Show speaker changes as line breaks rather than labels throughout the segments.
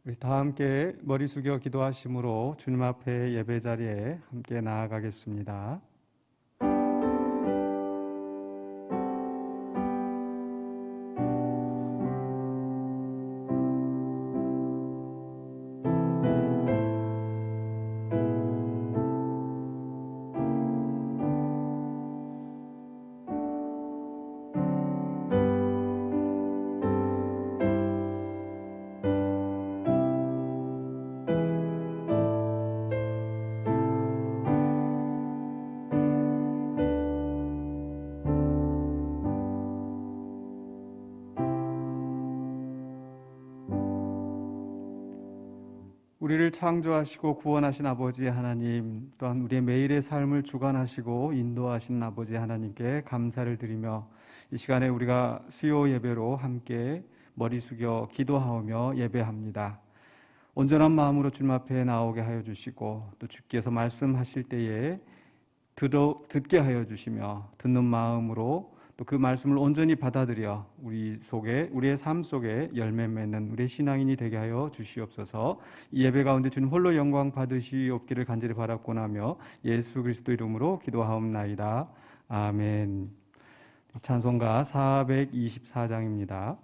우리 다 함께 머리 숙여 기도하심으로 주님 앞에 예배 자리에 함께 나아가겠습니다. 우리를 창조하시고 구원하신 아버지 하나님, 또한 우리의 매일의 삶을 주관하시고 인도하신 아버지 하나님께 감사를 드리며 이 시간에 우리가 수요 예배로 함께 머리 숙여 기도하며 예배합니다. 온전한 마음으로 주님 앞에 나오게 하여 주시고 또 주께서 말씀하실 때에 듣게 하여 주시며 듣는 마음으로 또 그 말씀을 온전히 받아들여 우리의 삶 속에 열매 맺는 우리의 신앙인이 되게 하여 주시옵소서. 이 예배 가운데 주님 홀로 영광 받으시옵기를 간절히 바랐고나며 예수 그리스도 이름으로 기도하옵나이다. 아멘. 찬송가 424장입니다.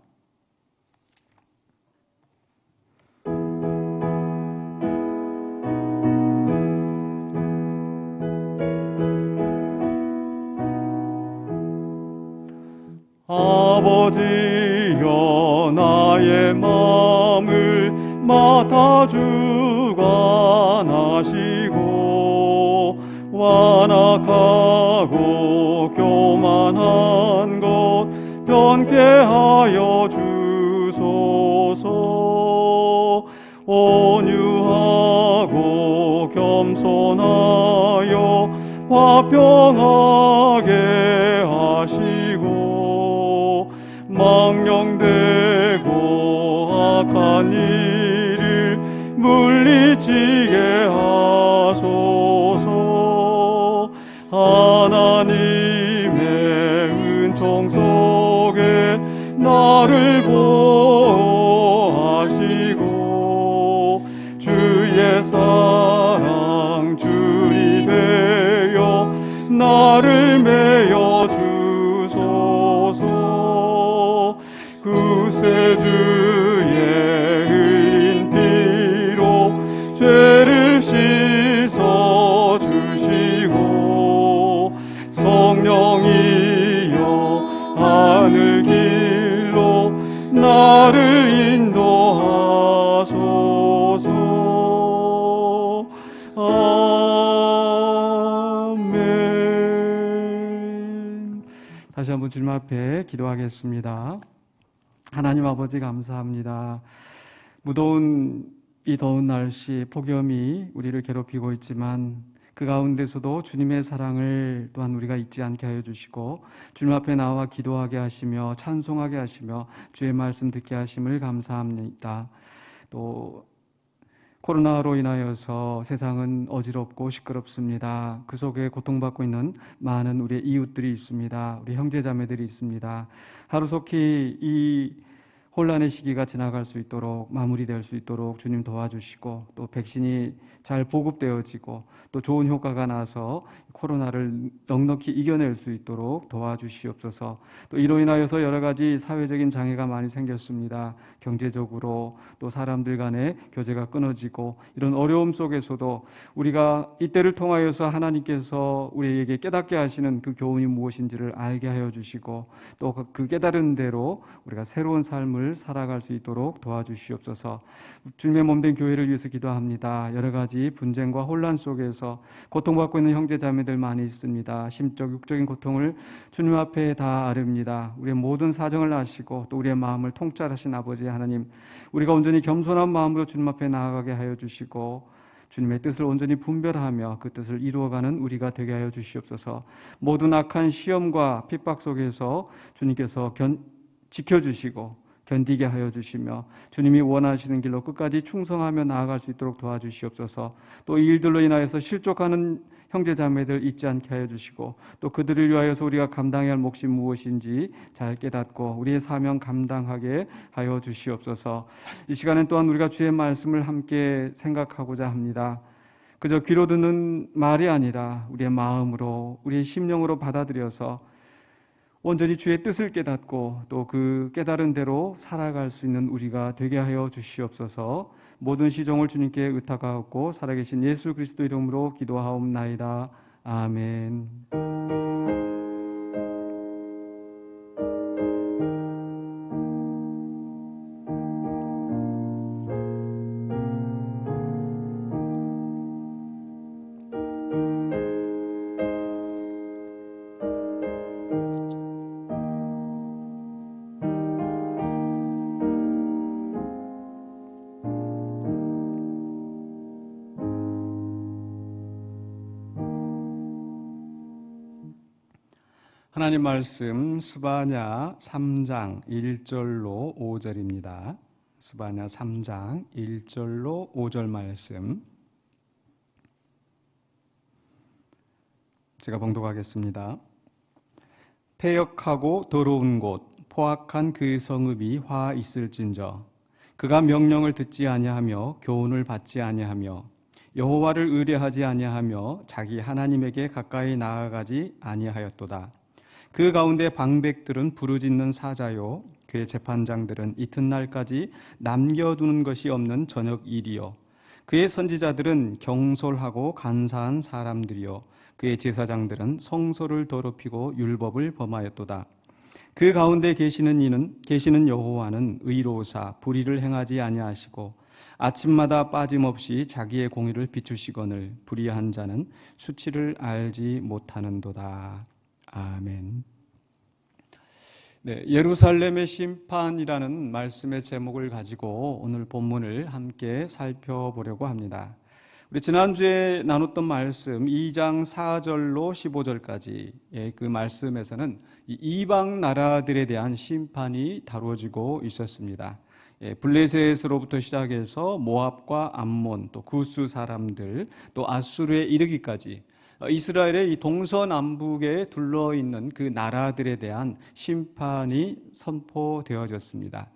아버지여 나의 마음을 맡아 주관하시고 완악하고 교만한 것 변케 하여 주소서. 온유하고 겸손하여 화평하게 하시고 망령되고 악한 일을 물리치게 하소서. 하나님의 은총 속에 나를 보호하시고 주의 사랑 줄이 되어 나를 메어 주소서. 구세주의 흘린 피로 죄를 씻어 주시고 성령이여 하늘 길로 나를 인도하소서. 아멘. 다시 한번 주님 앞에 기도하겠습니다. 하나님 아버지 감사합니다. 무더운 이 더운 날씨 폭염이 우리를 괴롭히고 있지만 그 가운데서도 주님의 사랑을 또한 우리가 잊지 않게 하여 주시고 주님 앞에 나와 기도하게 하시며 찬송하게 하시며 주의 말씀 듣게 하심을 감사합니다. 또 코로나로 인하여서 세상은 어지럽고 시끄럽습니다. 그 속에 고통받고 있는 많은 우리의 이웃들이 있습니다. 우리 형제자매들이 있습니다. 하루속히 이 혼란의 시기가 지나갈 수 있도록 마무리될 수 있도록 주님 도와주시고 또 백신이 잘 보급되어지고 또 좋은 효과가 나서 코로나를 넉넉히 이겨낼 수 있도록 도와주시옵소서. 또 이로 인하여서 여러 가지 사회적인 장애가 많이 생겼습니다. 경제적으로 또 사람들 간의 교제가 끊어지고 이런 어려움 속에서도 우리가 이때를 통하여서 하나님께서 우리에게 깨닫게 하시는 그 교훈이 무엇인지를 알게 하여 주시고 또 그 깨달은 대로 우리가 새로운 삶을 살아갈 수 있도록 도와주시옵소서. 주님의 몸된 교회를 위해서 기도합니다. 여러 가지 분쟁과 혼란 속에서 고통받고 있는 형제자매들 많이 있습니다. 심적, 육적인 고통을 주님 앞에 다 아릅니다. 우리의 모든 사정을 아시고 또 우리의 마음을 통찰하신 아버지 하나님, 우리가 온전히 겸손한 마음으로 주님 앞에 나아가게 하여 주시고 주님의 뜻을 온전히 분별하며 그 뜻을 이루어가는 우리가 되게 하여 주시옵소서. 모든 악한 시험과 핍박 속에서 주님께서 지켜주시고 견디게 하여 주시며 주님이 원하시는 길로 끝까지 충성하며 나아갈 수 있도록 도와주시옵소서. 또 이 일들로 인하여서 실족하는 형제자매들 잊지 않게 하여 주시고 또 그들을 위하여서 우리가 감당해야 할 몫이 무엇인지 잘 깨닫고 우리의 사명 감당하게 하여 주시옵소서. 이 시간엔 또한 우리가 주의 말씀을 함께 생각하고자 합니다. 그저 귀로 듣는 말이 아니라 우리의 마음으로 우리의 심령으로 받아들여서 온전히 주의 뜻을 깨닫고 또 그 깨달은 대로 살아갈 수 있는 우리가 되게 하여 주시옵소서. 모든 시종을 주님께 의탁하옵고 살아계신 예수 그리스도 이름으로 기도하옵나이다. 아멘. 하나님 말씀 스바냐 3장 1절로 5절입니다. 스바냐 3장 1절로 5절 말씀 제가 봉독하겠습니다. 패역하고 더러운 곳 포악한 그 성읍이 화 있을진저 그가 명령을 듣지 아니하며 교훈을 받지 아니하며 여호와를 의뢰하지 아니하며 자기 하나님에게 가까이 나아가지 아니하였도다. 그 가운데 방백들은 부르짖는 사자요 그의 재판장들은 이튿날까지 남겨두는 것이 없는 저녁 일이요 그의 선지자들은 경솔하고 간사한 사람들이요 그의 제사장들은 성소를 더럽히고 율법을 범하였도다. 그 가운데 계시는 여호와는 의로우사 불의를 행하지 아니하시고 아침마다 빠짐없이 자기의 공의를 비추시거늘 불의한 자는 수치를 알지 못하는도다. 아멘. 네, 예루살렘의 심판이라는 말씀의 제목을 가지고 오늘 본문을 함께 살펴보려고 합니다. 우리 지난주에 나눴던 말씀 2장 4절로 15절까지의 그 말씀에서는 이방 나라들에 대한 심판이 다루어지고 있었습니다. 블레셋으로부터 시작해서 모압과 암몬, 또 구스 사람들, 또 아수르에 이르기까지 이스라엘의 이 동서남북에 둘러있는 그 나라들에 대한 심판이 선포되어졌습니다.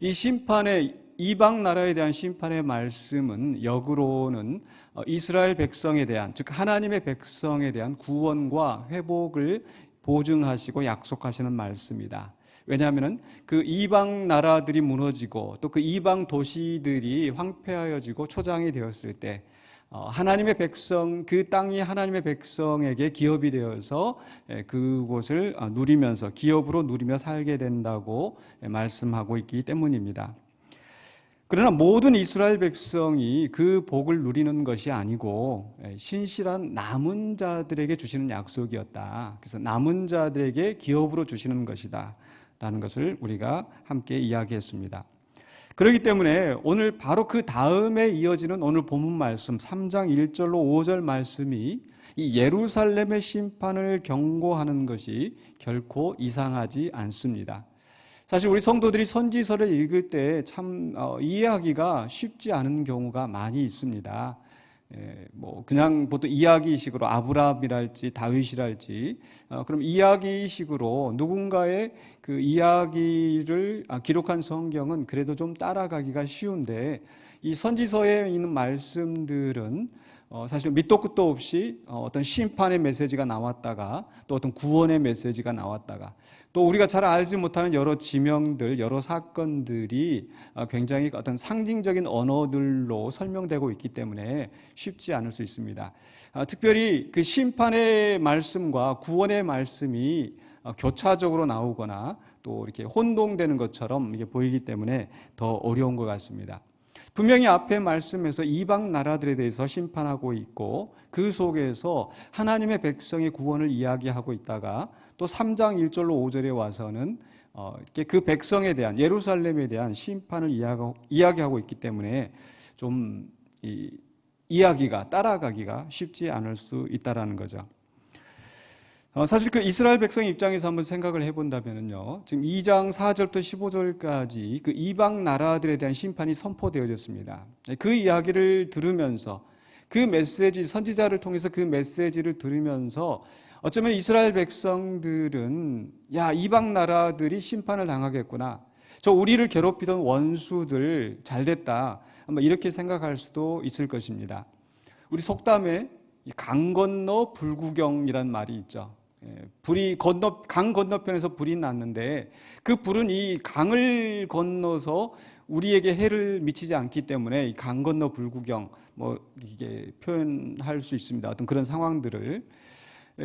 이 심판의 이방 나라에 대한 심판의 말씀은 역으로는 이스라엘 백성에 대한, 즉 하나님의 백성에 대한 구원과 회복을 보증하시고 약속하시는 말씀이다. 왜냐하면 그 이방 나라들이 무너지고 또 그 이방 도시들이 황폐하여지고 초장이 되었을 때 하나님의 백성, 그 땅이 하나님의 백성에게 기업이 되어서 그곳을 누리면서 기업으로 누리며 살게 된다고 말씀하고 있기 때문입니다. 그러나 모든 이스라엘 백성이 그 복을 누리는 것이 아니고 신실한 남은 자들에게 주시는 약속이었다. 그래서 남은 자들에게 기업으로 주시는 것이다 라는 것을 우리가 함께 이야기했습니다. 그렇기 때문에 오늘 바로 그 다음에 이어지는 오늘 본문 말씀 3장 1절로 5절 말씀이 이 예루살렘의 심판을 경고하는 것이 결코 이상하지 않습니다. 사실 우리 성도들이 선지서를 읽을 때 참 이해하기가 쉽지 않은 경우가 많이 있습니다. 그냥 보통 이야기식으로 아브라함이랄지 다윗이랄지 그럼 이야기식으로 누군가의 그 이야기를 기록한 성경은 그래도 좀 따라가기가 쉬운데 이 선지서에 있는 말씀들은 사실 밑도 끝도 없이 어떤 심판의 메시지가 나왔다가 또 어떤 구원의 메시지가 나왔다가 또 우리가 잘 알지 못하는 여러 지명들, 여러 사건들이 굉장히 어떤 상징적인 언어들로 설명되고 있기 때문에 쉽지 않을 수 있습니다. 특별히 그 심판의 말씀과 구원의 말씀이 교차적으로 나오거나 또 이렇게 혼동되는 것처럼 이게 보이기 때문에 더 어려운 것 같습니다. 분명히 앞에 말씀에서 이방 나라들에 대해서 심판하고 있고 그 속에서 하나님의 백성의 구원을 이야기하고 있다가 또 3장 1절로 5절에 와서는 이렇게 그 백성에 대한 예루살렘에 대한 심판을 이야기하고 있기 때문에 좀 이야기가 따라가기가 쉽지 않을 수 있다라는 거죠. 사실 그 이스라엘 백성 입장에서 한번 생각을 해본다면요. 지금 2장 4절부터 15절까지 그 이방 나라들에 대한 심판이 선포되어졌습니다. 그 이야기를 들으면서 그 메시지, 선지자를 통해서 그 메시지를 들으면서 어쩌면 이스라엘 백성들은 야, 이방 나라들이 심판을 당하겠구나. 저 우리를 괴롭히던 원수들 잘 됐다. 아마 이렇게 생각할 수도 있을 것입니다. 우리 속담에 강 건너 불구경이란 말이 있죠. 강 건너편에서 불이 났는데 그 불은 이 강을 건너서 우리에게 해를 미치지 않기 때문에 이 강 건너 불구경 이게 표현할 수 있습니다. 어떤 그런 상황들을.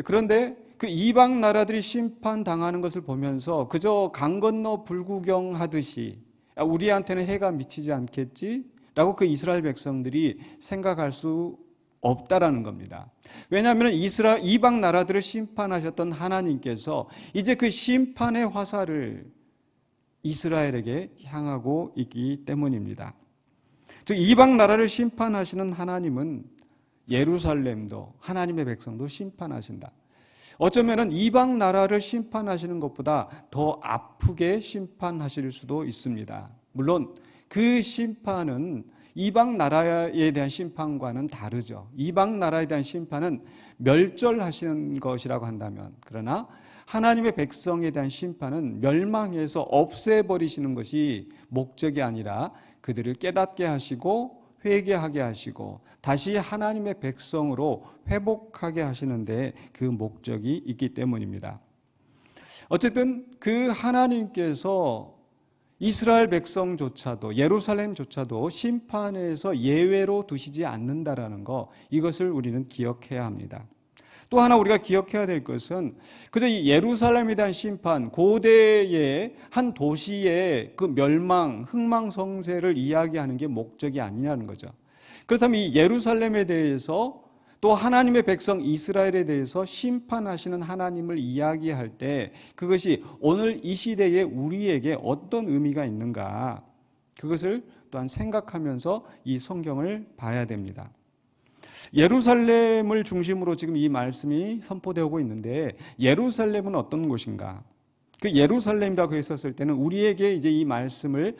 그런데 그 이방 나라들이 심판당하는 것을 보면서 그저 강 건너 불구경 하듯이 우리한테는 해가 미치지 않겠지라고 그 이스라엘 백성들이 생각할 수 없다라는 겁니다. 왜냐하면 이방 나라들을 심판하셨던 하나님께서 이제 그 심판의 화살을 이스라엘에게 향하고 있기 때문입니다. 즉 이방 나라를 심판하시는 하나님은 예루살렘도 하나님의 백성도 심판하신다. 어쩌면 이방 나라를 심판하시는 것보다 더 아프게 심판하실 수도 있습니다. 물론 그 심판은 이방 나라에 대한 심판과는 다르죠. 이방 나라에 대한 심판은 멸절하시는 것이라고 한다면, 그러나 하나님의 백성에 대한 심판은 멸망해서 없애버리시는 것이 목적이 아니라 그들을 깨닫게 하시고 회개하게 하시고 다시 하나님의 백성으로 회복하게 하시는데 그 목적이 있기 때문입니다. 어쨌든 그 하나님께서 이스라엘 백성조차도 예루살렘조차도 심판에서 예외로 두시지 않는다라는 것, 이것을 우리는 기억해야 합니다. 또 하나 우리가 기억해야 될 것은 그저 이 예루살렘에 대한 심판, 고대의 한 도시의 그 멸망, 흥망성쇠를 이야기하는 게 목적이 아니냐는 거죠. 그렇다면 이 예루살렘에 대해서 또 하나님의 백성 이스라엘에 대해서 심판하시는 하나님을 이야기할 때 그것이 오늘 이 시대에 우리에게 어떤 의미가 있는가, 그것을 또한 생각하면서 이 성경을 봐야 됩니다. 예루살렘을 중심으로 지금 이 말씀이 선포되고 있는데 예루살렘은 어떤 곳인가? 그 예루살렘이라고 했었을 때는 우리에게 이제 이 말씀을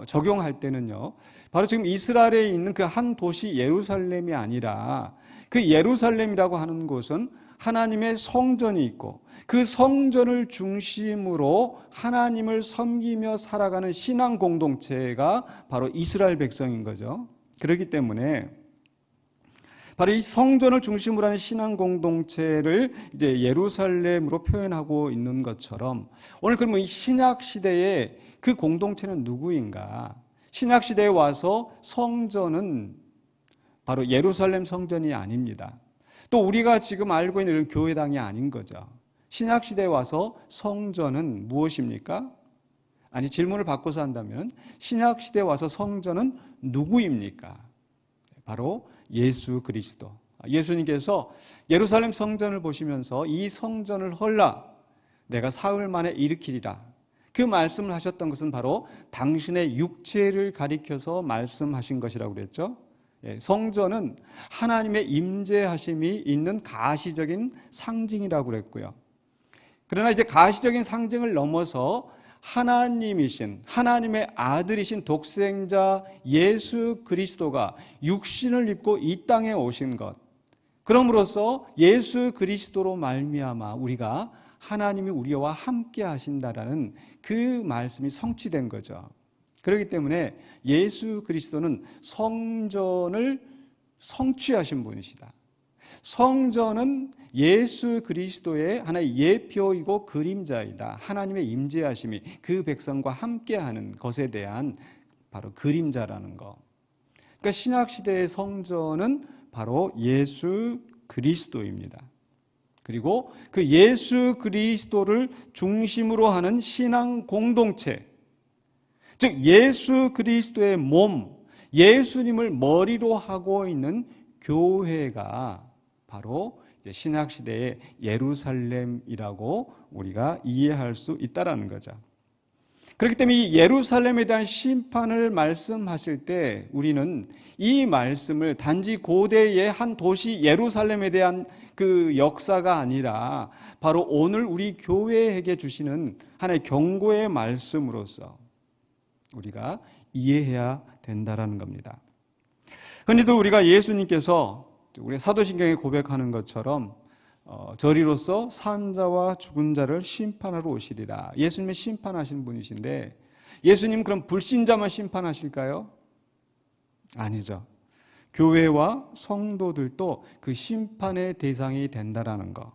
적용할 때는요, 바로 지금 이스라엘에 있는 그 한 도시 예루살렘이 아니라 그 예루살렘이라고 하는 곳은 하나님의 성전이 있고 그 성전을 중심으로 하나님을 섬기며 살아가는 신앙 공동체가 바로 이스라엘 백성인 거죠. 그렇기 때문에 바로 이 성전을 중심으로 하는 신앙 공동체를 이제 예루살렘으로 표현하고 있는 것처럼 오늘 그러면 이 신약 시대에 그 공동체는 누구인가? 신약 시대에 와서 성전은 바로 예루살렘 성전이 아닙니다. 또 우리가 지금 알고 있는 교회당이 아닌 거죠. 신약 시대에 와서 성전은 무엇입니까? 아니, 질문을 바꿔서 한다면 신약 시대에 와서 성전은 누구입니까? 바로 예수 그리스도. 예수님께서 예루살렘 성전을 보시면서 이 성전을 헐라 내가 사흘 만에 일으키리라, 그 말씀을 하셨던 것은 바로 당신의 육체를 가리켜서 말씀하신 것이라고 그랬죠. 성전은 하나님의 임재하심이 있는 가시적인 상징이라고 그랬고요. 그러나 이제 가시적인 상징을 넘어서 하나님이신, 하나님의 아들이신 독생자 예수 그리스도가 육신을 입고 이 땅에 오신 것, 그럼으로써 예수 그리스도로 말미암아 우리가 하나님이 우리와 함께 하신다라는 그 말씀이 성취된 거죠. 그렇기 때문에 예수 그리스도는 성전을 성취하신 분이시다. 성전은 예수 그리스도의 하나의 예표이고 그림자이다. 하나님의 임재하심이 그 백성과 함께하는 것에 대한 바로 그림자라는 것. 그러니까 신약시대의 성전은 바로 예수 그리스도입니다. 그리고 그 예수 그리스도를 중심으로 하는 신앙 공동체, 즉 예수 그리스도의 몸, 예수님을 머리로 하고 있는 교회가 바로 신약시대의 예루살렘이라고 우리가 이해할 수 있다는 거죠. 그렇기 때문에 이 예루살렘에 대한 심판을 말씀하실 때 우리는 이 말씀을 단지 고대의 한 도시 예루살렘에 대한 그 역사가 아니라 바로 오늘 우리 교회에게 주시는 하나의 경고의 말씀으로서 우리가 이해해야 된다는 겁니다. 흔히들 우리가 예수님께서 우리 사도신경에 고백하는 것처럼 저리로서 산 자와 죽은 자를 심판하러 오시리라. 예수님이 심판하시는 분이신데 예수님 그럼 불신자만 심판하실까요? 아니죠. 교회와 성도들도 그 심판의 대상이 된다라는 거.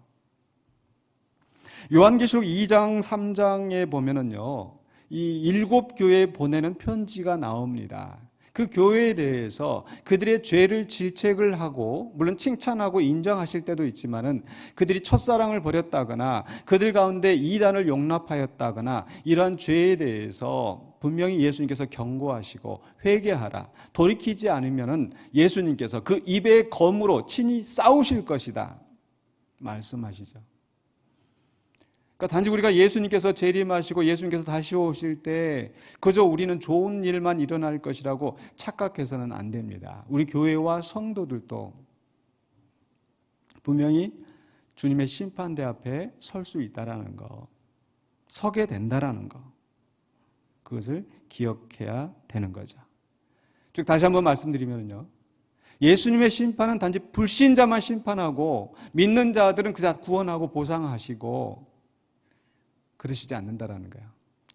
요한계시록 2장 3장에 보면은요, 이 7교회에 보내는 편지가 나옵니다. 그 교회에 대해서 그들의 죄를 질책을 하고 물론 칭찬하고 인정하실 때도 있지만은 그들이 첫사랑을 버렸다거나 그들 가운데 이단을 용납하였다거나 이러한 죄에 대해서 분명히 예수님께서 경고하시고 회개하라. 돌이키지 않으면은 예수님께서 그 입의 검으로 친히 싸우실 것이다. 말씀하시죠. 그러니까 단지 우리가 예수님께서 재림하시고 예수님께서 다시 오실 때 그저 우리는 좋은 일만 일어날 것이라고 착각해서는 안 됩니다. 우리 교회와 성도들도 분명히 주님의 심판대 앞에 설 수 있다라는 거, 서게 된다라는 거, 그것을 기억해야 되는 거죠. 즉 다시 한번 말씀드리면요, 예수님의 심판은 단지 불신자만 심판하고 믿는 자들은 그저 구원하고 보상하시고 그러시지 않는다라는 거예요.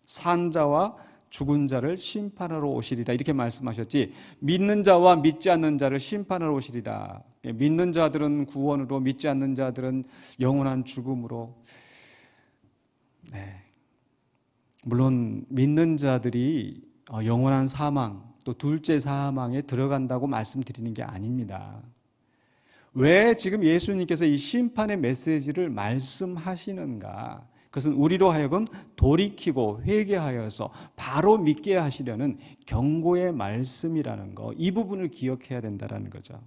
산 자와 죽은 자를 심판하러 오시리라 이렇게 말씀하셨지 믿는 자와 믿지 않는 자를 심판하러 오시리라. 믿는 자들은 구원으로 믿지 않는 자들은 영원한 죽음으로. 네. 물론 믿는 자들이 영원한 사망 또 둘째 사망에 들어간다고 말씀드리는 게 아닙니다. 왜 지금 예수님께서 이 심판의 메시지를 말씀하시는가? 그것은 우리로 하여금 돌이키고 회개하여서 바로 믿게 하시려는 경고의 말씀이라는 거, 이 부분을 기억해야 된다는 거죠.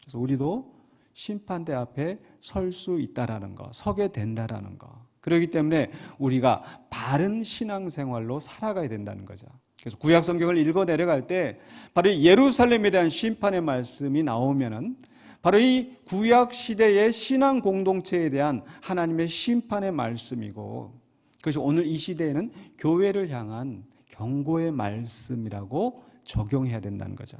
그래서 우리도 심판대 앞에 설 수 있다라는 거, 서게 된다라는 거. 그렇기 때문에 우리가 바른 신앙생활로 살아가야 된다는 거죠. 그래서 구약 성경을 읽어 내려갈 때 바로 예루살렘에 대한 심판의 말씀이 나오면은 바로 이 구약 시대의 신앙 공동체에 대한 하나님의 심판의 말씀이고 그것이 오늘 이 시대에는 교회를 향한 경고의 말씀이라고 적용해야 된다는 거죠.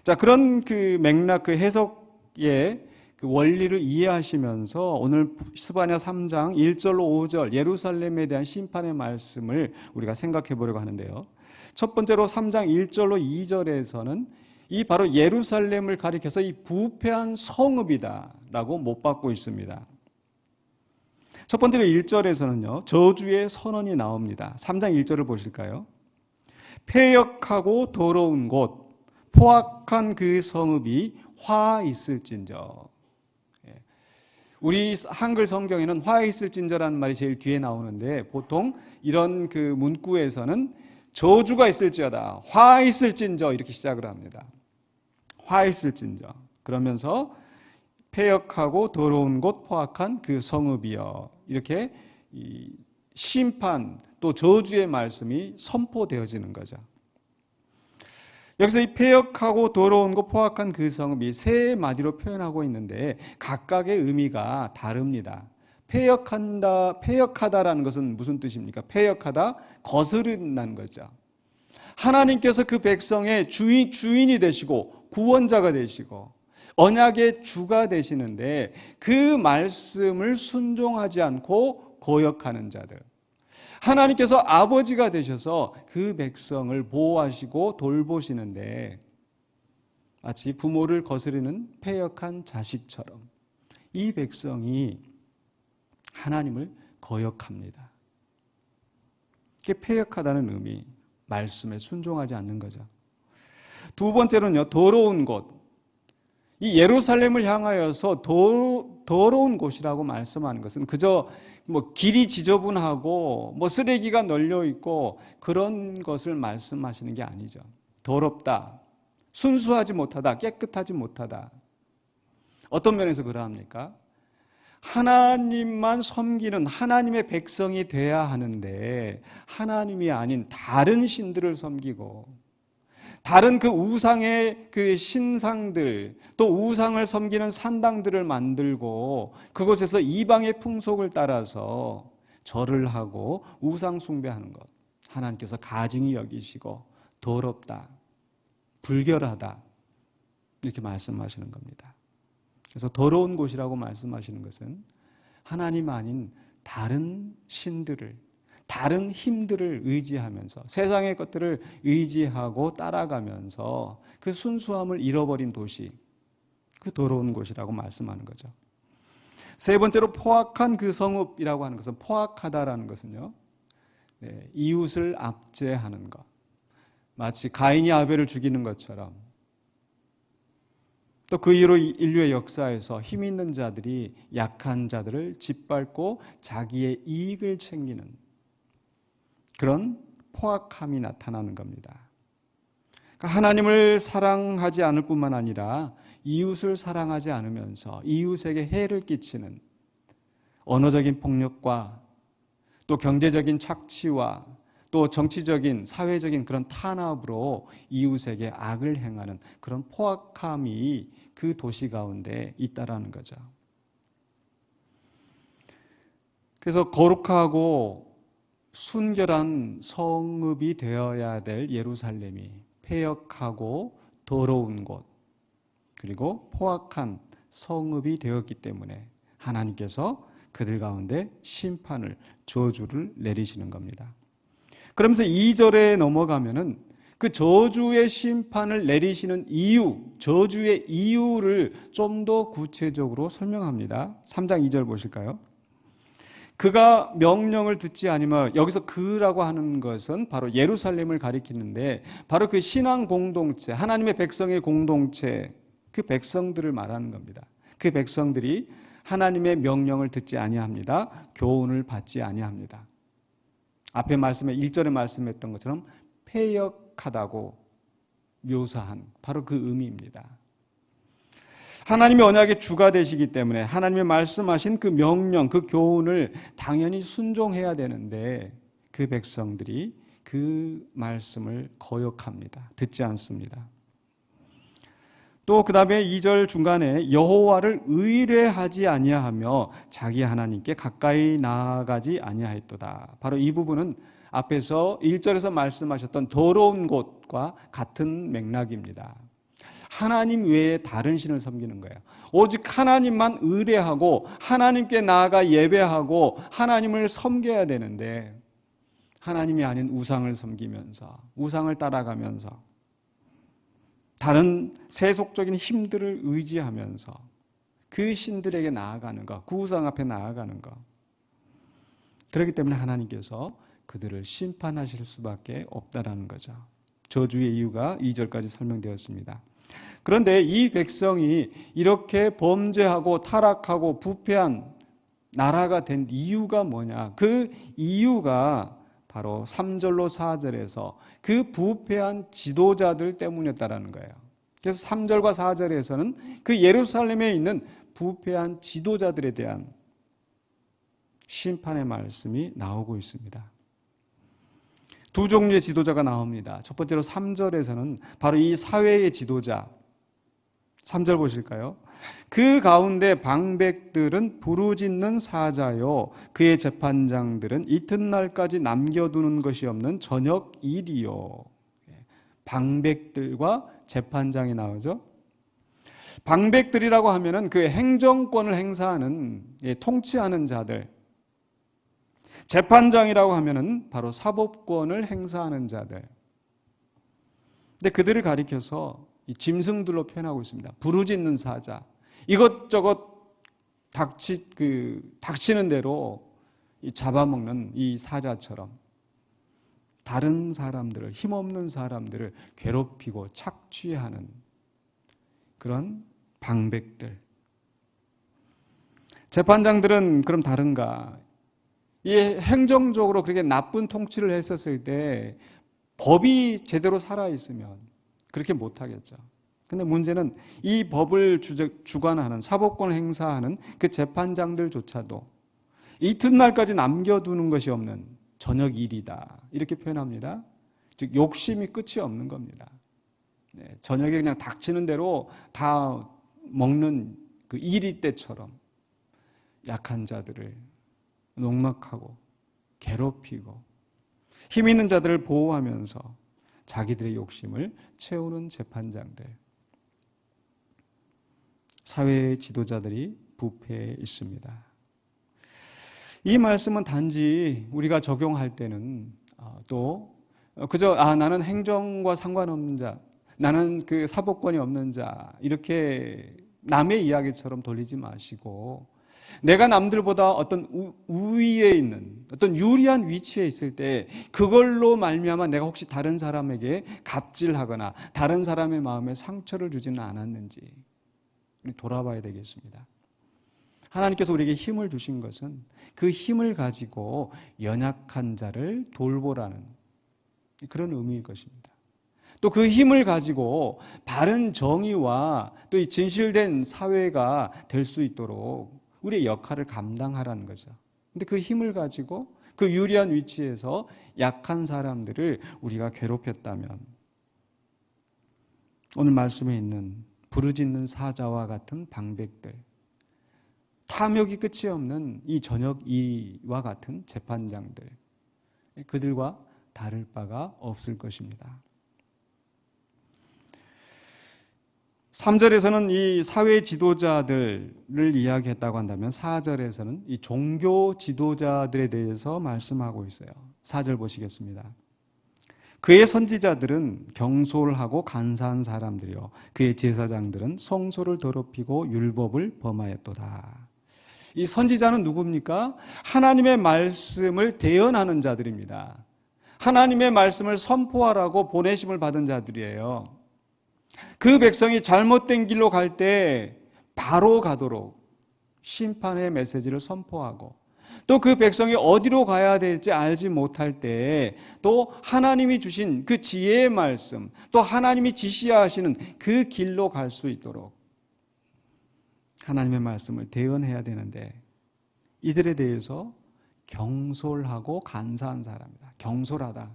자, 그런 그 맥락, 그 해석의 그 원리를 이해하시면서 오늘 스바냐 3장 1절로 5절 예루살렘에 대한 심판의 말씀을 우리가 생각해 보려고 하는데요. 첫 번째로 3장 1절로 2절에서는 이 바로 예루살렘을 가리켜서 이 부패한 성읍이다라고 못 박고 있습니다. 첫 번째로 1절에서는요. 저주의 선언이 나옵니다. 3장 1절을 보실까요? 폐역하고 더러운 곳 포악한 그 성읍이 화 있을진저. 우리 한글 성경에는 화 있을진저라는 말이 제일 뒤에 나오는데 보통 이런 그 문구에서는 저주가 있을지어다, 화 있을진저 이렇게 시작을 합니다. 화 있을진저. 그러면서 폐역하고 더러운 곳 포악한 그 성읍이여. 이렇게 이 심판 또 저주의 말씀이 선포되어지는 거죠. 여기서 이 폐역하고 더러운 곳 포악한 그 성읍이 세 마디로 표현하고 있는데 각각의 의미가 다릅니다. 폐역하다라는 것은 무슨 뜻입니까? 폐역하다, 거스른다는 거죠. 하나님께서 그 백성의 주인이 되시고 구원자가 되시고 언약의 주가 되시는데 그 말씀을 순종하지 않고 거역하는 자들. 하나님께서 아버지가 되셔서 그 백성을 보호하시고 돌보시는데 마치 부모를 거스르는 패역한 자식처럼 이 백성이 하나님을 거역합니다. 이게 패역하다는 의미, 말씀에 순종하지 않는 거죠. 두 번째로는요, 더러운 곳. 이 예루살렘을 향하여서 더러운 곳이라고 말씀하는 것은 그저 뭐 길이 지저분하고 뭐 쓰레기가 널려 있고 그런 것을 말씀하시는 게 아니죠. 더럽다, 순수하지 못하다, 깨끗하지 못하다. 어떤 면에서 그러합니까? 하나님만 섬기는 하나님의 백성이 돼야 하는데 하나님이 아닌 다른 신들을 섬기고 다른 그 우상의 그 신상들 또 우상을 섬기는 산당들을 만들고 그곳에서 이방의 풍속을 따라서 절을 하고 우상 숭배하는 것 하나님께서 가증히 여기시고 더럽다. 불결하다 이렇게 말씀하시는 겁니다. 그래서 더러운 곳이라고 말씀하시는 것은 하나님 아닌 다른 신들을, 다른 힘들을 의지하면서 세상의 것들을 의지하고 따라가면서 그 순수함을 잃어버린 도시, 그 더러운 곳이라고 말씀하는 거죠. 세 번째로 포악한 그 성읍이라고 하는 것은, 포악하다라는 것은요, 이웃을 압제하는 것, 마치 가인이 아벨을 죽이는 것처럼, 또 그 이후로 인류의 역사에서 힘 있는 자들이 약한 자들을 짓밟고 자기의 이익을 챙기는 그런 포악함이 나타나는 겁니다. 그러니까 하나님을 사랑하지 않을 뿐만 아니라 이웃을 사랑하지 않으면서 이웃에게 해를 끼치는 언어적인 폭력과 또 경제적인 착취와 또 정치적인, 사회적인 그런 탄압으로 이웃에게 악을 행하는 그런 포악함이 그 도시 가운데 있다라는 거죠. 그래서 거룩하고 순결한 성읍이 되어야 될 예루살렘이 패역하고 더러운 곳, 그리고 포악한 성읍이 되었기 때문에 하나님께서 그들 가운데 심판을, 저주를 내리시는 겁니다. 그러면서 2절에 넘어가면은 그 저주의 심판을 내리시는 이유, 저주의 이유를 좀 더 구체적으로 설명합니다. 3장 2절 보실까요? 그가 명령을 듣지 아니면, 여기서 그라고 하는 것은 바로 예루살렘을 가리키는데 바로 그 신앙 공동체, 하나님의 백성의 공동체, 그 백성들을 말하는 겁니다. 그 백성들이 하나님의 명령을 듣지 아니합니다. 교훈을 받지 아니합니다. 앞에 말씀에 1절에 말씀했던 것처럼 패역하다고 묘사한 바로 그 의미입니다. 하나님의 언약의 주가 되시기 때문에 하나님의 말씀하신 그 명령, 그 교훈을 당연히 순종해야 되는데 그 백성들이 그 말씀을 거역합니다. 듣지 않습니다. 또 그 다음에 2절 중간에 여호와를 의뢰하지 아니하며 자기 하나님께 가까이 나아가지 아니하였도다. 바로 이 부분은 앞에서 1절에서 말씀하셨던 더러운 곳과 같은 맥락입니다. 하나님 외에 다른 신을 섬기는 거예요. 오직 하나님만 의뢰하고 하나님께 나아가 예배하고 하나님을 섬겨야 되는데 하나님이 아닌 우상을 섬기면서, 우상을 따라가면서 다른 세속적인 힘들을 의지하면서 그 신들에게 나아가는 것, 그 우상 앞에 나아가는 것. 그렇기 때문에 하나님께서 그들을 심판하실 수밖에 없다라는 거죠. 저주의 이유가 2절까지 설명되었습니다. 그런데 이 백성이 이렇게 범죄하고 타락하고 부패한 나라가 된 이유가 뭐냐? 그 이유가 바로 3절로 4절에서 그 부패한 지도자들 때문이었다라는 거예요. 그래서 3절과 4절에서는 그 예루살렘에 있는 부패한 지도자들에 대한 심판의 말씀이 나오고 있습니다. 두 종류의 지도자가 나옵니다. 첫 번째로 3절에서는 바로 이 사회의 지도자, 3절 보실까요? 그 가운데 방백들은 부르짖는 사자요, 그의 재판장들은 이튿날까지 남겨두는 것이 없는 저녁 일이요. 방백들과 재판장이 나오죠. 방백들이라고 하면은 그 행정권을 행사하는, 통치하는 자들, 재판장이라고 하면은 바로 사법권을 행사하는 자들. 근데 그들을 가리켜서 이 짐승들로 표현하고 있습니다. 부르짖는 사자. 이것저것 닥치는 대로 잡아먹는 이 사자처럼 다른 사람들을, 힘없는 사람들을 괴롭히고 착취하는 그런 방백들. 재판장들은 그럼 다른가? 이 행정적으로 그렇게 나쁜 통치를 했었을 때 법이 제대로 살아있으면 그렇게 못하겠죠. 근데 문제는 이 법을 주관하는, 사법권을 행사하는 그 재판장들조차도 이튿날까지 남겨두는 것이 없는 저녁 일이다. 이렇게 표현합니다. 즉 욕심이 끝이 없는 겁니다. 저녁에 그냥 닥치는 대로 다 먹는 그 이리 때처럼 약한 자들을 농락하고 괴롭히고 힘 있는 자들을 보호하면서 자기들의 욕심을 채우는 재판장들, 사회의 지도자들이 부패해 있습니다. 이 말씀은 단지 우리가 적용할 때는 또 그저 나는 행정과 상관없는 자, 나는 그 사법권이 없는 자, 이렇게 남의 이야기처럼 돌리지 마시고, 내가 남들보다 어떤 우위에 있는 어떤 유리한 위치에 있을 때 그걸로 말미암아 내가 혹시 다른 사람에게 갑질하거나 다른 사람의 마음에 상처를 주지는 않았는지 돌아봐야 되겠습니다. 하나님께서 우리에게 힘을 주신 것은 그 힘을 가지고 연약한 자를 돌보라는 그런 의미일 것입니다. 또 그 힘을 가지고 바른 정의와 또 이 진실된 사회가 될 수 있도록 우리의 역할을 감당하라는 거죠. 근데 그 힘을 가지고 그 유리한 위치에서 약한 사람들을 우리가 괴롭혔다면 오늘 말씀에 있는 부르짖는 사자와 같은 방백들, 탐욕이 끝이 없는 이 전역이와 같은 재판장들, 그들과 다를 바가 없을 것입니다. 3절에서는 이 사회 지도자들을 이야기했다고 한다면 4절에서는 이 종교 지도자들에 대해서 말씀하고 있어요. 4절 보시겠습니다. 그의 선지자들은 경솔하고 간사한 사람들이요 그의 제사장들은 성소를 더럽히고 율법을 범하였도다. 이 선지자는 누굽니까? 하나님의 말씀을 대언하는 자들입니다. 하나님의 말씀을 선포하라고 보내심을 받은 자들이에요. 그 백성이 잘못된 길로 갈 때 바로 가도록 심판의 메시지를 선포하고, 또 그 백성이 어디로 가야 될지 알지 못할 때 또 하나님이 주신 그 지혜의 말씀, 또 하나님이 지시하시는 그 길로 갈 수 있도록 하나님의 말씀을 대언해야 되는데, 이들에 대해서 경솔하고 간사한 사람이다. 경솔하다.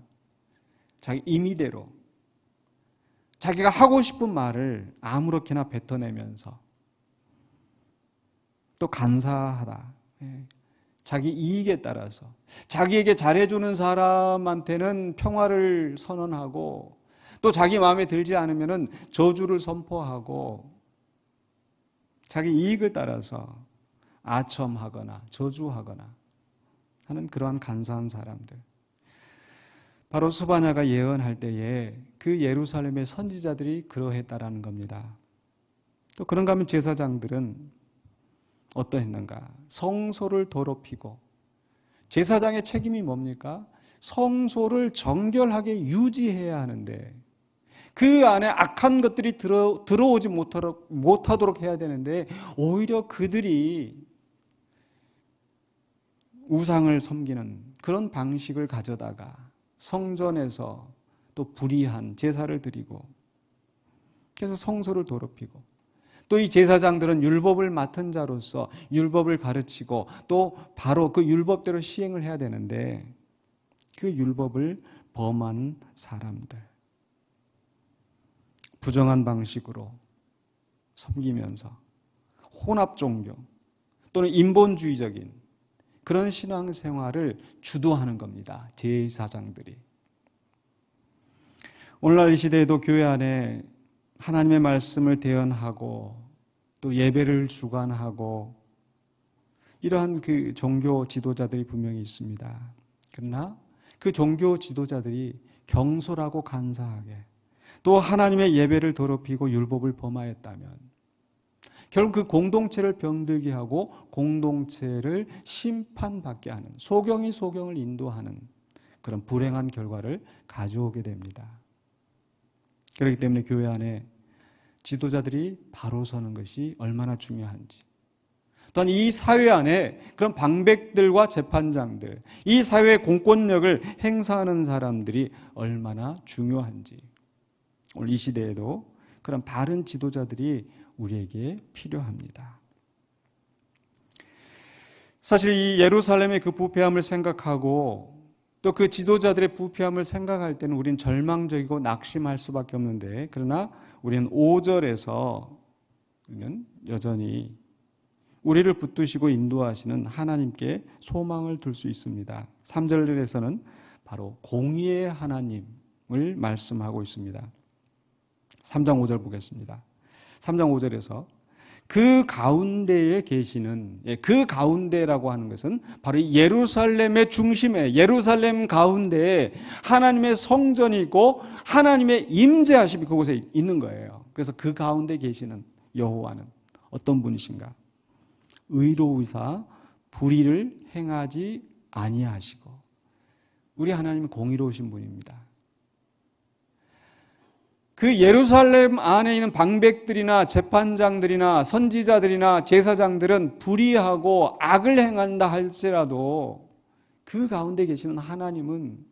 자기 임의대로 자기가 하고 싶은 말을 아무렇게나 뱉어내면서, 또 간사하다. 자기 이익에 따라서 자기에게 잘해주는 사람한테는 평화를 선언하고, 또 자기 마음에 들지 않으면 저주를 선포하고, 자기 이익을 따라서 아첨하거나 저주하거나 하는 그러한 간사한 사람들, 바로 스바냐가 예언할 때에 그 예루살렘의 선지자들이 그러했다라는 겁니다. 또 그런가 하면 제사장들은 어떠했는가? 성소를 더럽히고, 제사장의 책임이 뭡니까? 성소를 정결하게 유지해야 하는데 그 안에 악한 것들이 들어오지 못하도록 해야 되는데, 오히려 그들이 우상을 섬기는 그런 방식을 가져다가 성전에서 또 불의한 제사를 드리고, 그래서 성소를 더럽히고, 또 이 제사장들은 율법을 맡은 자로서 율법을 가르치고 또 바로 그 율법대로 시행을 해야 되는데 그 율법을 범한 사람들, 부정한 방식으로 섬기면서 혼합 종교 또는 인본주의적인 그런 신앙생활을 주도하는 겁니다. 제사장들이. 오늘날 이 시대에도 교회 안에 하나님의 말씀을 대언하고 또 예배를 주관하고 이러한 그 종교 지도자들이 분명히 있습니다. 그러나 그 종교 지도자들이 경솔하고 간사하게 또 하나님의 예배를 더럽히고 율법을 범하였다면 결국 그 공동체를 병들게 하고 공동체를 심판받게 하는, 소경이 소경을 인도하는 그런 불행한 결과를 가져오게 됩니다. 그렇기 때문에 교회 안에 지도자들이 바로 서는 것이 얼마나 중요한지, 또한 이 사회 안에 그런 방백들과 재판장들, 이 사회의 공권력을 행사하는 사람들이 얼마나 중요한지, 오늘 이 시대에도 그런 바른 지도자들이 우리에게 필요합니다. 사실 이 예루살렘의 그 부패함을 생각하고 또 그 지도자들의 부패함을 생각할 때는 우리는 절망적이고 낙심할 수밖에 없는데, 그러나 우리는 5절에서 여전히 우리를 붙드시고 인도하시는 하나님께 소망을 둘 수 있습니다. 3절에서는 바로 공의의 하나님, 말씀하고 있습니다. 3장 5절 보겠습니다. 3장 5절에서 그 가운데에 계시는, 그 가운데라고 하는 것은 바로 예루살렘의 중심에, 예루살렘 가운데에 하나님의 성전이 있고 하나님의 임재하심이 그곳에 있는 거예요. 그래서 그 가운데 계시는 여호와는 어떤 분이신가? 의로우사 불의를 행하지 아니하시고, 우리 하나님은 공의로우신 분입니다. 그 예루살렘 안에 있는 방백들이나 재판장들이나 선지자들이나 제사장들은 불의하고 악을 행한다 할지라도 그 가운데 계시는 하나님은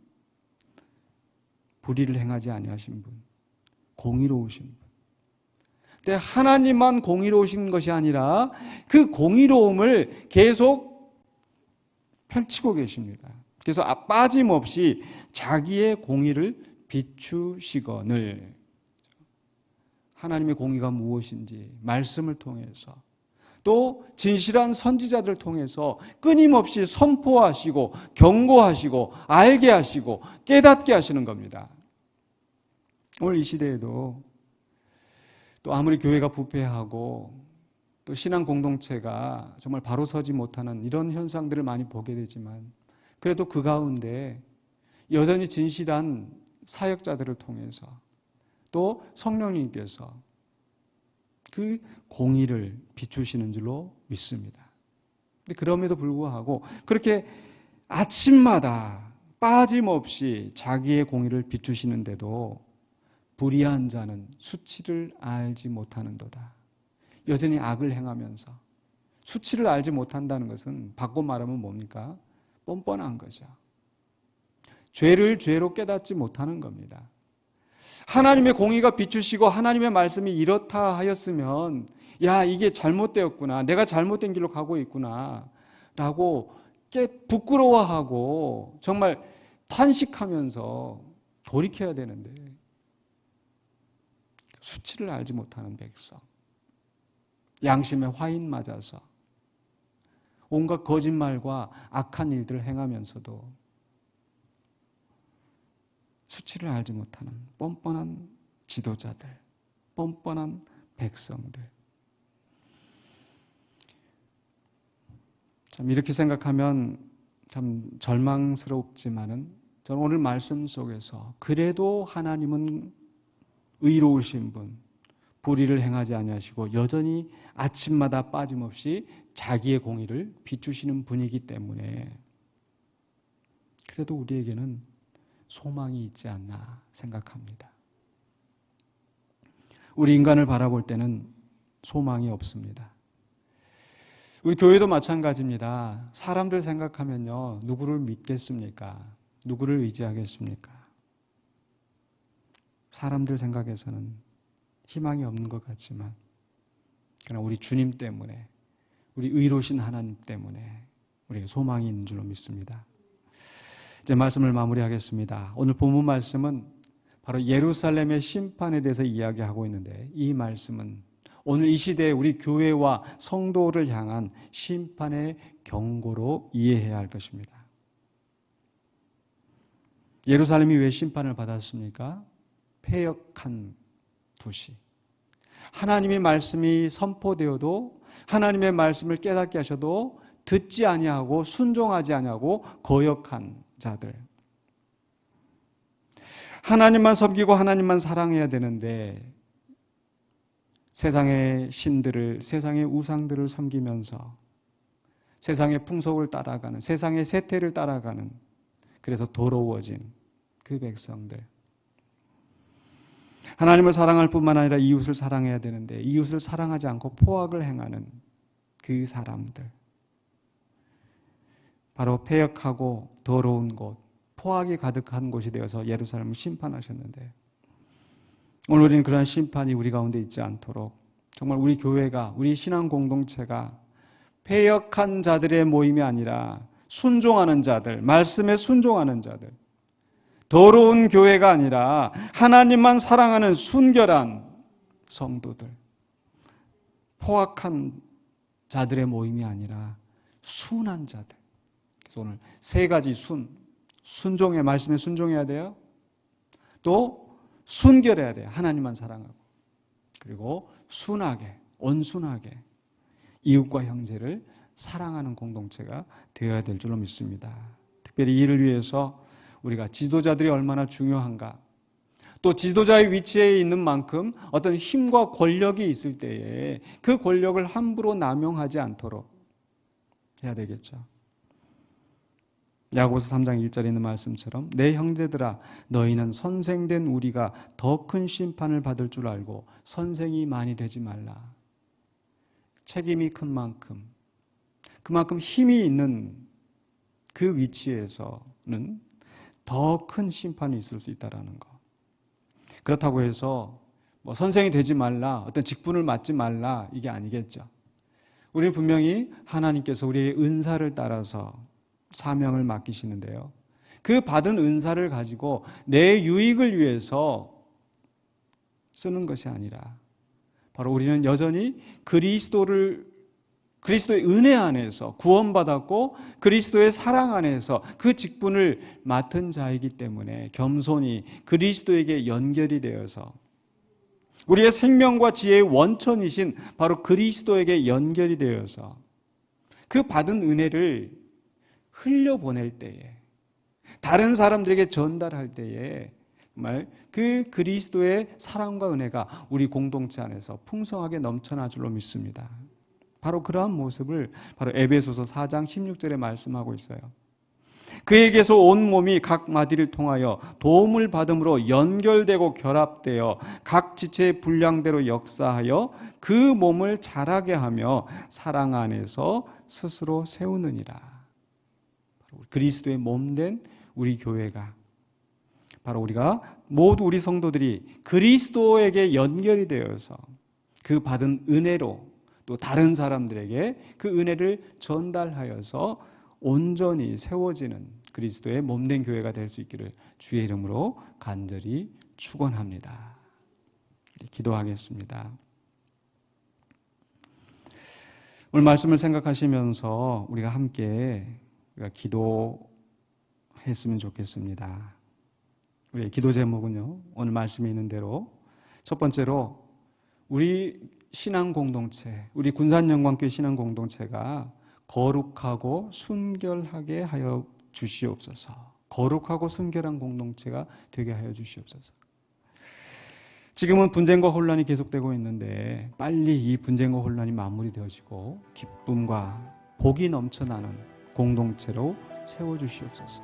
불의를 행하지 아니하신 분, 공의로우신 분. 근데 하나님만 공의로우신 것이 아니라 그 공의로움을 계속 펼치고 계십니다. 그래서 빠짐없이 자기의 공의를 비추시거늘, 하나님의 공의가 무엇인지 말씀을 통해서, 또 진실한 선지자들을 통해서 끊임없이 선포하시고 경고하시고 알게 하시고 깨닫게 하시는 겁니다. 오늘 이 시대에도 또 아무리 교회가 부패하고 또 신앙 공동체가 정말 바로 서지 못하는 이런 현상들을 많이 보게 되지만, 그래도 그 가운데 여전히 진실한 사역자들을 통해서 또 성령님께서 그 공의를 비추시는 줄로 믿습니다. 근데 그럼에도 불구하고 그렇게 아침마다 빠짐없이 자기의 공의를 비추시는데도 불의한 자는 수치를 알지 못하는도다. 여전히 악을 행하면서 수치를 알지 못한다는 것은 바꿔 말하면 뭡니까? 뻔뻔한 거죠. 죄를 죄로 깨닫지 못하는 겁니다. 하나님의 공의가 비추시고 하나님의 말씀이 이렇다 하였으면, 야, 이게 잘못되었구나, 내가 잘못된 길로 가고 있구나 라고 부끄러워하고 정말 탄식하면서 돌이켜야 되는데, 수치를 알지 못하는 백성, 양심에 화인 맞아서 온갖 거짓말과 악한 일들을 행하면서도 수치를 알지 못하는 뻔뻔한 지도자들, 뻔뻔한 백성들. 참 이렇게 생각하면 참 절망스럽지만은, 저는 오늘 말씀 속에서 그래도 하나님은 의로우신 분, 불의를 행하지 아니하시고 여전히 아침마다 빠짐없이 자기의 공의를 비추시는 분이기 때문에 그래도 우리에게는 소망이 있지 않나 생각합니다. 우리 인간을 바라볼 때는 소망이 없습니다. 우리 교회도 마찬가지입니다. 사람들 생각하면요, 누구를 믿겠습니까? 누구를 의지하겠습니까? 사람들 생각에서는 희망이 없는 것 같지만, 그러나 우리 주님 때문에, 우리 의로우신 하나님 때문에 우리에게 소망이 있는 줄로 믿습니다. 이제 말씀을 마무리하겠습니다. 오늘 본문 말씀은 바로 예루살렘의 심판에 대해서 이야기하고 있는데, 이 말씀은 오늘 이 시대에 우리 교회와 성도를 향한 심판의 경고로 이해해야 할 것입니다. 예루살렘이 왜 심판을 받았습니까? 패역한 도시. 하나님의 말씀이 선포되어도, 하나님의 말씀을 깨닫게 하셔도 듣지 아니하고 순종하지 아니하고 거역한 자들. 하나님만 섬기고 하나님만 사랑해야 되는데 세상의 신들을, 세상의 우상들을 섬기면서 세상의 풍속을 따라가는, 세상의 세태를 따라가는, 그래서 더러워진 그 백성들. 하나님을 사랑할 뿐만 아니라 이웃을 사랑해야 되는데 이웃을 사랑하지 않고 포악을 행하는 그 사람들. 바로 패역하고 더러운 곳, 포악이 가득한 곳이 되어서 예루살렘을 심판하셨는데, 오늘 우리는 그러한 심판이 우리 가운데 있지 않도록 정말 우리 교회가, 우리 신앙 공동체가 패역한 자들의 모임이 아니라 순종하는 자들, 말씀에 순종하는 자들, 더러운 교회가 아니라 하나님만 사랑하는 순결한 성도들, 포악한 자들의 모임이 아니라 순한 자들. 그래서 오늘 세 가지 순종의 말씀에 순종해야 돼요. 또 순결해야 돼요. 하나님만 사랑하고. 그리고 순하게, 온순하게 이웃과 형제를 사랑하는 공동체가 되어야 될 줄로 믿습니다. 특별히 이를 위해서 우리가 지도자들이 얼마나 중요한가, 또 지도자의 위치에 있는 만큼 어떤 힘과 권력이 있을 때에 그 권력을 함부로 남용하지 않도록 해야 되겠죠. 야고보서 3장 1절에 있는 말씀처럼 내 형제들아 너희는 선생된 우리가 더 큰 심판을 받을 줄 알고 선생이 많이 되지 말라. 책임이 큰 만큼 그만큼 힘이 있는 그 위치에서는 더 큰 심판이 있을 수 있다는 것. 그렇다고 해서 뭐 선생이 되지 말라, 어떤 직분을 맡지 말라, 이게 아니겠죠. 우리는 분명히 하나님께서 우리의 은사를 따라서 사명을 맡기시는데요, 그 받은 은사를 가지고 내 유익을 위해서 쓰는 것이 아니라 바로 우리는 여전히 그리스도의 은혜 안에서 구원받았고 그리스도의 사랑 안에서 그 직분을 맡은 자이기 때문에 겸손히 그리스도에게 연결이 되어서 우리의 생명과 지혜의 원천이신 바로 그리스도에게 연결이 되어서 그 받은 은혜를 흘려보낼 때에, 다른 사람들에게 전달할 때에 정말 그 그리스도의 사랑과 은혜가 우리 공동체 안에서 풍성하게 넘쳐날 줄로 믿습니다. 바로 그러한 모습을 바로 에베소서 4장 16절에 말씀하고 있어요. 그에게서 온 몸이 각 마디를 통하여 도움을 받음으로 연결되고 결합되어 각 지체의 분량대로 역사하여 그 몸을 자라게 하며 사랑 안에서 스스로 세우느니라. 그리스도의 몸된 우리 교회가, 바로 우리가 모두 우리 성도들이 그리스도에게 연결이 되어서 그 받은 은혜로 또 다른 사람들에게 그 은혜를 전달하여서 온전히 세워지는 그리스도의 몸된 교회가 될 수 있기를 주의 이름으로 간절히 축원합니다. 기도하겠습니다. 오늘 말씀을 생각하시면서 우리가 함께 기도했으면 좋겠습니다. 우리의 기도 제목은요, 오늘 말씀에 있는 대로 첫 번째로 우리 신앙 공동체, 우리 군산영광교회 신앙 공동체가 거룩하고 순결하게 하여 주시옵소서. 거룩하고 순결한 공동체가 되게 하여 주시옵소서. 지금은 분쟁과 혼란이 계속되고 있는데 빨리 이 분쟁과 혼란이 마무리되어지고 기쁨과 복이 넘쳐나는 공동체로 세워주시옵소서.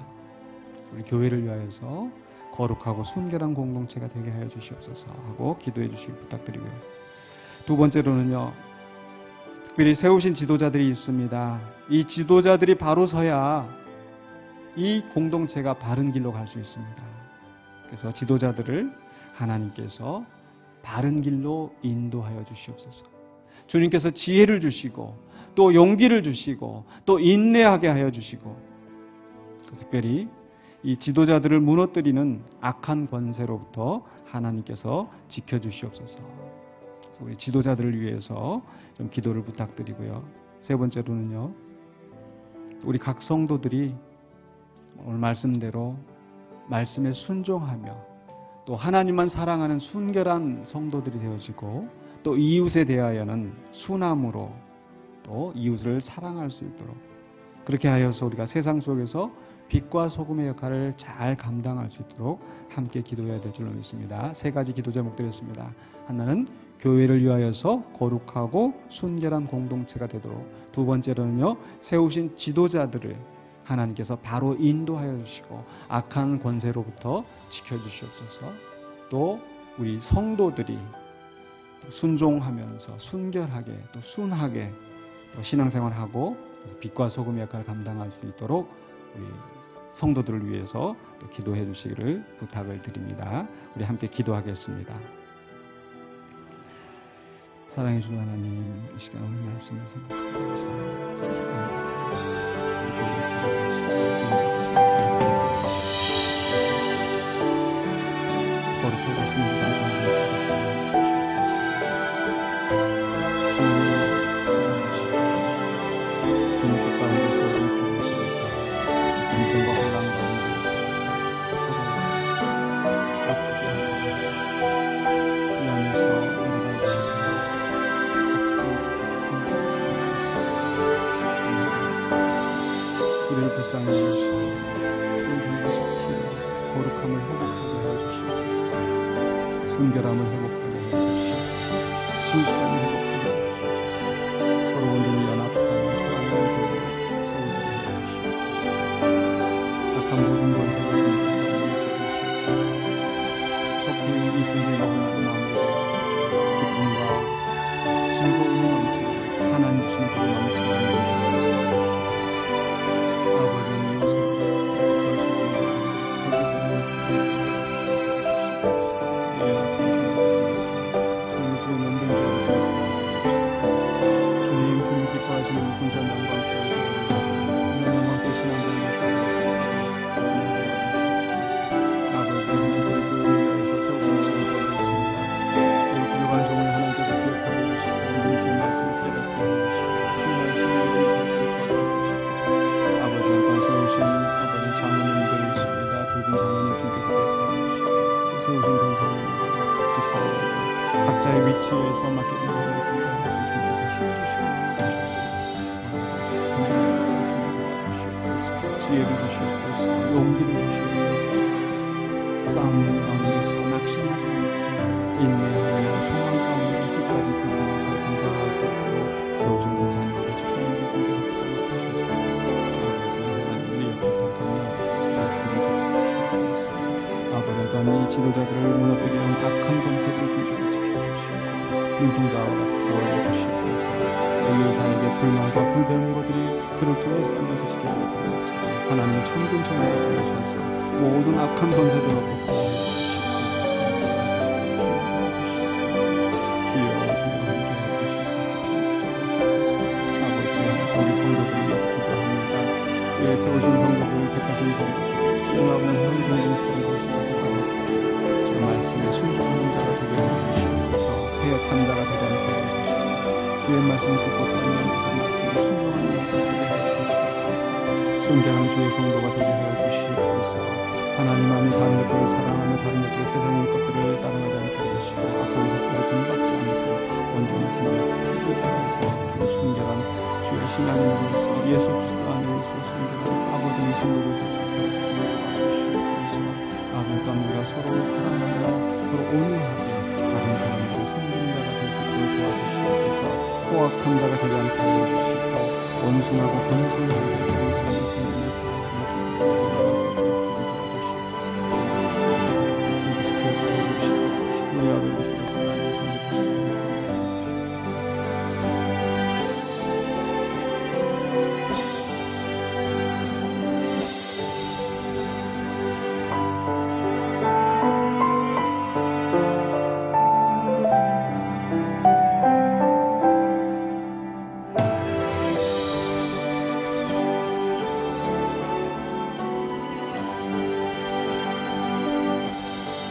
우리 교회를 위하여서 거룩하고 순결한 공동체가 되게 하여 주시옵소서 하고 기도해 주시길 부탁드리고요. 두 번째로는요, 특별히 세우신 지도자들이 있습니다. 이 지도자들이 바로 서야 이 공동체가 바른 길로 갈 수 있습니다. 그래서 지도자들을 하나님께서 바른 길로 인도하여 주시옵소서. 주님께서 지혜를 주시고 또 용기를 주시고 또 인내하게 하여 주시고, 특별히 이 지도자들을 무너뜨리는 악한 권세로부터 하나님께서 지켜주시옵소서. 우리 지도자들을 위해서 좀 기도를 부탁드리고요. 세 번째로는요, 우리 각 성도들이 오늘 말씀대로 말씀에 순종하며 또 하나님만 사랑하는 순결한 성도들이 되어지고 또 이웃에 대하여는 순함으로 또 이웃을 사랑할 수 있도록, 그렇게 하여서 우리가 세상 속에서 빛과 소금의 역할을 잘 감당할 수 있도록 함께 기도해야 될 줄로 믿습니다. 세 가지 기도 제목드렸습니다. 하나는 교회를 위하여서 거룩하고 순결한 공동체가 되도록, 두 번째로는요, 세우신 지도자들을 하나님께서 바로 인도하여 주시고 악한 권세로부터 지켜주시옵소서. 또 우리 성도들이 순종하면서 순결하게 또 순하게 또 신앙생활하고 빛과 소금의 역할을 감당할 수 있도록 우리 성도들을 위해서 또 기도해 주시기를 부탁을 드립니다. 우리 함께 기도하겠습니다. 사랑해 주는 하나님, 이 시간 오늘 말씀을 생각하면서 거룩하고 순결한 공동체가 주시옵소서. 주님 사랑하시고 주님 뜻 가운데 서로 기도하시니까 분쟁과 혼란 가운데서 서로 순결함을 회복하게 해주시옵소서. 진실함을 회복하게 해주시옵소서. 서로 온전히 연합하여 사랑하는 교회를 세워지게 해주시옵소서. 악한 모든 권세가 주님께서 물리쳐주시옵소서. 속히 이 분쟁과 혼합의 마음으로 기쁨과 즐거움이 넘치고 하나님 주신 복이 넘치는 아버지는 요셉의 주님 기뻐하시는 군산당과 함께 하시고 영광 되시는 아버지 하나님 우리 교회를 위해서 세우신 시간이 있습니다. 저희 부족한 종을 하나님께서 기억하게 해주시고 우리 주의 말씀을 깨닫게 해주시고 그 말씀을 우리 자신을 받게 해주시고 아버지 한번 세우신 아버지 장로님들 있습니다. 붉은 장로님 주께서 기억해 주시고 세우신 권사님 집사님 각자의 위치에서 맡겨진 사람을 주께서 힘주시고 지혜를 주시옵소서. 용기를 주시옵소서. 싸움의 가운데서 낙심하지 않게 인내하며 소망 가운데 끝까지 그 삶을 잘 감당할 수 있도록 세우신 권사님들 집사님들 중에서 붙잡아 주셔서 하나님의 옆에 잘 감당하시고 아버지 또한 이 지도자들을 무너뜨리는 악한 권세들 중에서 지켜주시고 눈동자와 같이 보호해 주시옵소서. 엘리사에게 불만과 불배운 것들이 그를 둘러싸면서 지켜주었던 것처럼 하나님의 천군 천사를 보내셔서 모든 악한 권세들로부터 보호해 주시옵소서. 주여 함께 해주시옵소서. 아버지 우리 성도들을 위해서 기도합니다. 예, 세우신 성도들 택하신 성도들 주님 아버지 하나님 공동체를 보시면서 주 말씀에 순종하는 자가 되게 해주시옵소서. 회역한 자가 되지 않게 해주시옵소서. 주의 말씀을 듣고 따르면서 말씀에 순종하는 자가 되게 해주시옵소서. 순결한 주의 성도가 되게 해주시옵소서. 하나님 안에 다른 것들을 사랑하며 다른 것들을 세상의 것들을 따라가지 않게 해주시고 악한 것들을 공부받지 않고 온전히 주님의 뜻을 따라서 주의 순결한 주의 신앙을 위해서 예수 그리스도 안에 있어 순결한 아버지의 성도를 되시고 주시옵소서. 아버지 또한 우리가 서로 사랑하며 서로 온유하게 다른 사람들을 섬기는 자가 될 수 있도록 도와주시옵소서. 포악한 자가 되지 않게 해주시고 온순하고 겸손하게 다른 사람을 섬기는 사람을 주께서 기억하여 주시고 우리 아버지 주여 하나님의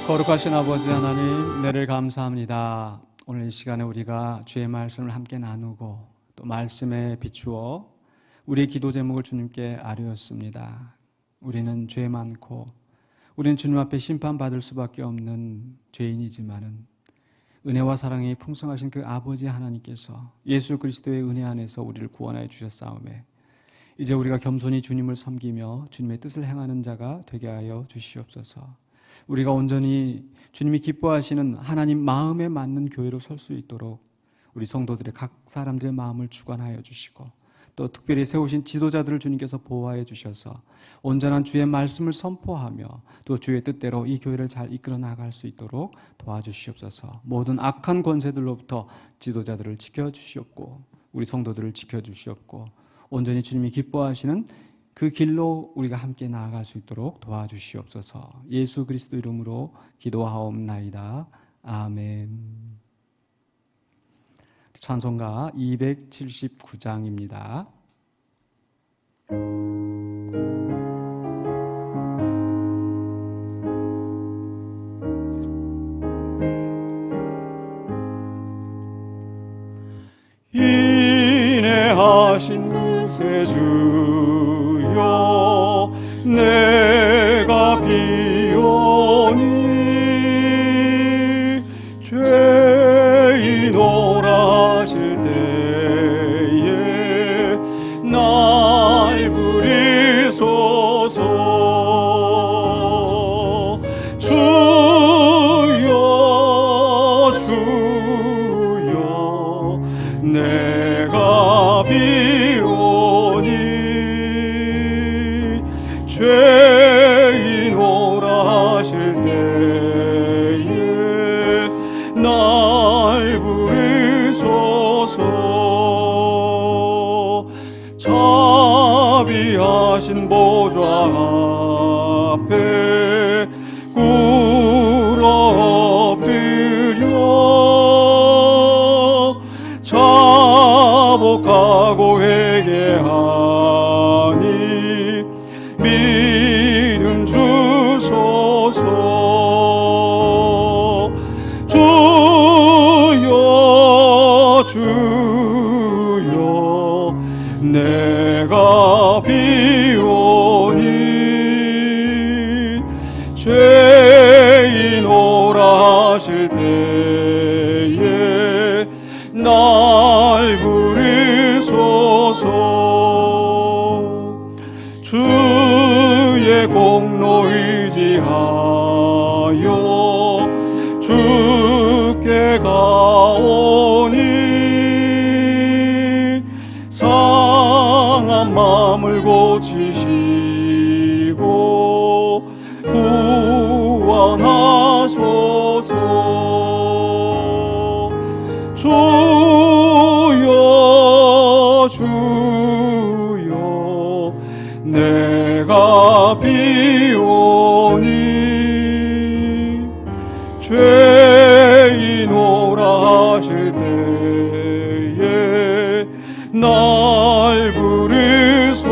거룩하신 아버지 하나님, 은혜를 감사합니다. 오늘 이 시간에 우리가 주의 말씀을 함께 나누고 또 말씀에 비추어 우리의 기도 제목을 주님께 아뢰었습니다. 우리는 죄 많고 우리는 주님 앞에 심판받을 수밖에 없는 죄인이지만은 은혜와 사랑이 풍성하신 그 아버지 하나님께서 예수 그리스도의 은혜 안에서 우리를 구원하여 주셨사오매 이제 우리가 겸손히 주님을 섬기며 주님의 뜻을 행하는 자가 되게 하여 주시옵소서. 우리가 온전히 주님이 기뻐하시는 하나님 마음에 맞는 교회로 설 수 있도록 우리 성도들의 각 사람들의 마음을 주관하여 주시고 또 특별히 세우신 지도자들을 주님께서 보호하여 주셔서 온전한 주의 말씀을 선포하며 또 주의 뜻대로 이 교회를 잘 이끌어 나갈 수 있도록 도와주시옵소서. 모든 악한 권세들로부터 지도자들을 지켜주시옵고 우리 성도들을 지켜주시옵고 온전히 주님이 기뻐하시는 그 길로 우리가 함께 나아갈 수 있도록 도와주시옵소서. 예수 그리스도 이름으로 기도하옵나이다. 아멘. 찬송가 279장입니다. 인내하신 그새 주여 내가 비오니 죄인 오라실 때에 날 부리소 하신 보좌 앞에 꿇어 엎드려 자복하고 회개하니 믿음 주소서. 주여 주여 내가 비오니 죄인 오라 하실 때에 날 부르소서. 주의 공로 의지하여 주께 가오니 상한 마음을 고치시고 구원하소서. 주여 주여 내가 비오니 죄인 오라 하실 때에 날 부르소서.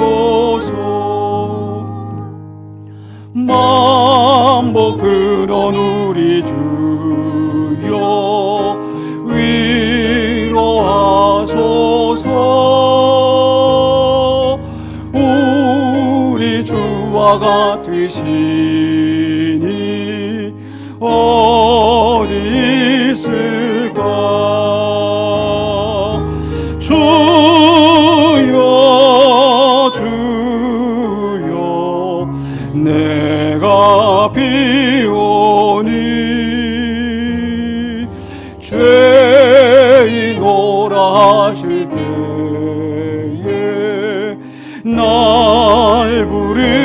만복 그런 우리 주여 위로하소서. 우리 주와 같으시니 어디 있을까. 주여 주여 내가 비오니 죄인 오라 하실 때에 날 부르소서.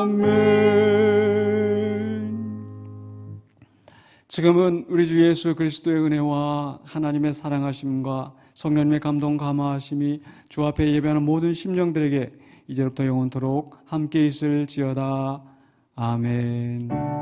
아멘. 지금은 우리 주 예수 그리스도의 은혜와 하나님의 사랑하심과 성령님의 감동 감화하심이 주 앞에 예배하는 모든 심령들에게 이제부터 영원토록 함께 있을지어다. 아멘.